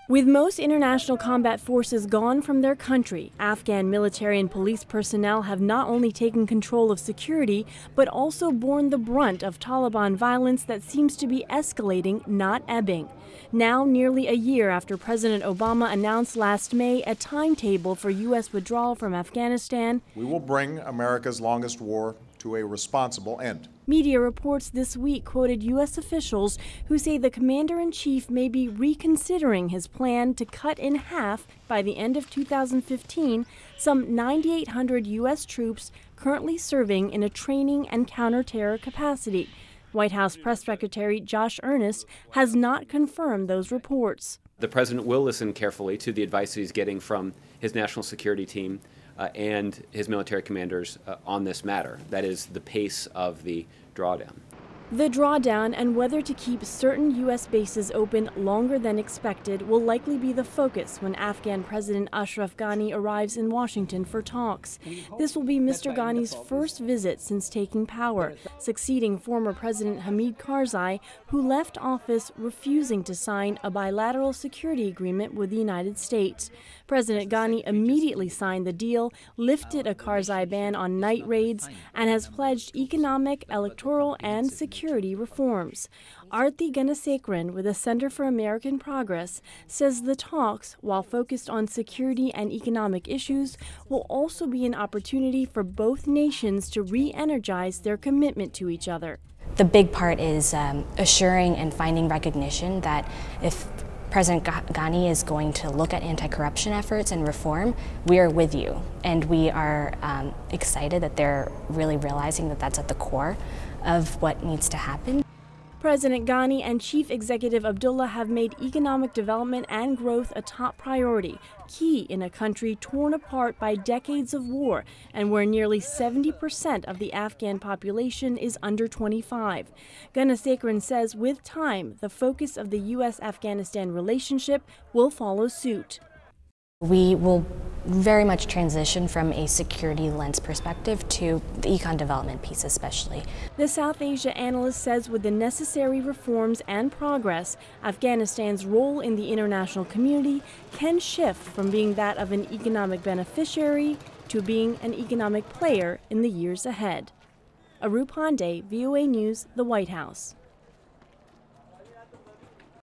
With most international combat forces gone from their country, Afghan military and police personnel have not only taken control of security, but also borne the brunt of Taliban violence that seems to be escalating, not ebbing. Now, nearly a year after President Obama announced last May a timetable for U.S. withdrawal from Afghanistan, we will bring America's longest war to a responsible end. Media reports this week quoted U.S. officials who say the commander-in-chief may be reconsidering his plan to cut in half, by the end of 2015, some 9,800 U.S. troops currently serving in a training and counter-terror capacity. White House Press Secretary Josh Earnest has not confirmed those reports. The president will listen carefully to the advice he's getting from his national security team and his military commanders on this matter. That is the pace of the drawdown. The drawdown and whether to keep certain U.S. bases open longer than expected will likely be the focus when Afghan President Ashraf Ghani arrives in Washington for talks. This will be Mr. Ghani's first visit since taking power, succeeding former President Hamid Karzai, who left office refusing to sign a bilateral security agreement with the United States. President Ghani immediately signed the deal, lifted a Karzai ban on night raids, and has pledged economic, electoral, and security reforms. Arti Ganasekharan with the Center for American Progress says the talks, while focused on security and economic issues, will also be an opportunity for both nations to re-energize their commitment to each other. The big part is assuring and finding recognition that if President Ghani is going to look at anti-corruption efforts and reform, we are with you. And we are excited that they're really realizing that that's at the core of what needs to happen. President Ghani and Chief Executive Abdullah have made economic development and growth a top priority, key in a country torn apart by decades of war and where nearly 70% of the Afghan population is under 25. Ganasekharan says with time, the focus of the U.S.-Afghanistan relationship will follow suit. We will very much transition from a security lens perspective to the econ development piece especially. The South Asia analyst says with the necessary reforms and progress, Afghanistan's role in the international community can shift from being that of an economic beneficiary to being an economic player in the years ahead. Aru Pande, VOA News, the White House.